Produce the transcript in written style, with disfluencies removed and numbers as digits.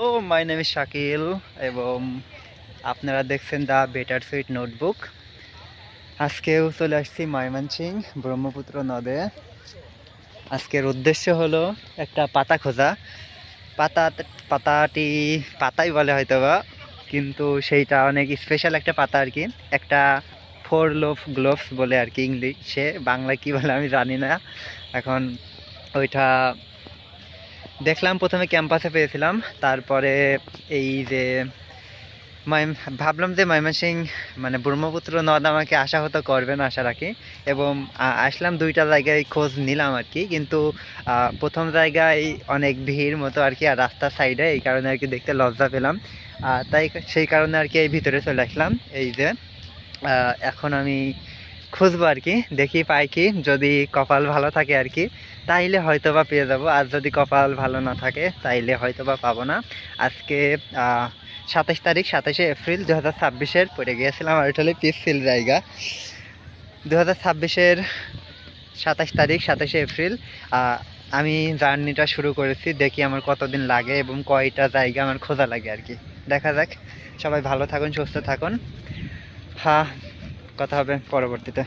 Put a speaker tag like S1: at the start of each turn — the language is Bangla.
S1: O my name is Shakil এবং আপনারা দেখছেন দ্য বেটার সুইট নোটবুক। আজকেও চলে আসছি ময়মনসিংহ ব্রহ্মপুত্র নদে। আজকের উদ্দেশ্য হলো একটা পাতা খোঁজা। পাতা পাতাটি পাতাই বলে হয়তো বা, কিন্তু সেইটা অনেক স্পেশাল একটা পাতা আর কি। একটা ফোর লোফ গ্লোভস বলে আর কি ইংলিশে, বাংলা কি বলে আমি জানি না। এখন ওইটা দেখলাম, প্রথমে ক্যাম্পাসে পেয়েছিলাম, তারপরে এই যে ভাবলাম যে ময়মনসিংহ মানে ব্রহ্মপুত্র নদ আমাকে আশাহত করবে না আশা রাখি। এবং আসলাম, দুইটা জায়গায় খোঁজ নিলাম আর কি, কিন্তু প্রথম জায়গায় অনেক ভিড় মতো আর কি, আর রাস্তার সাইডে, এই কারণে আর কি দেখতে লজ্জা পেলাম। তাই সেই কারণে আর কি এই ভিতরে চলে আসলাম। এই যে এখন আমি খুঁজবো আর কি, দেখি পাই কি, যদি কপাল ভালো থাকে আর কি তাইলে হয়তো বা পেয়ে যাবো, আর যদি কপাল ভালো না থাকে তাইলে হয়তো বা পাবো না। আজকে 27 তারিখ, 27শে এপ্রিল 2026-এর পড়ে গিয়েছিলাম আর এটা হলে পিসফিল জায়গা। 2026-এর 27 তারিখ, 27শে এপ্রিল আমি জার্নিটা শুরু করেছি। দেখি আমার কতদিন লাগে এবং কয়টা জায়গা আমার খোঁজা লাগে আর কি, দেখা যাক। সবাই ভালো থাকুন, সুস্থ থাকুন। হ্যাঁ, কথা হবে পরবর্তীতে।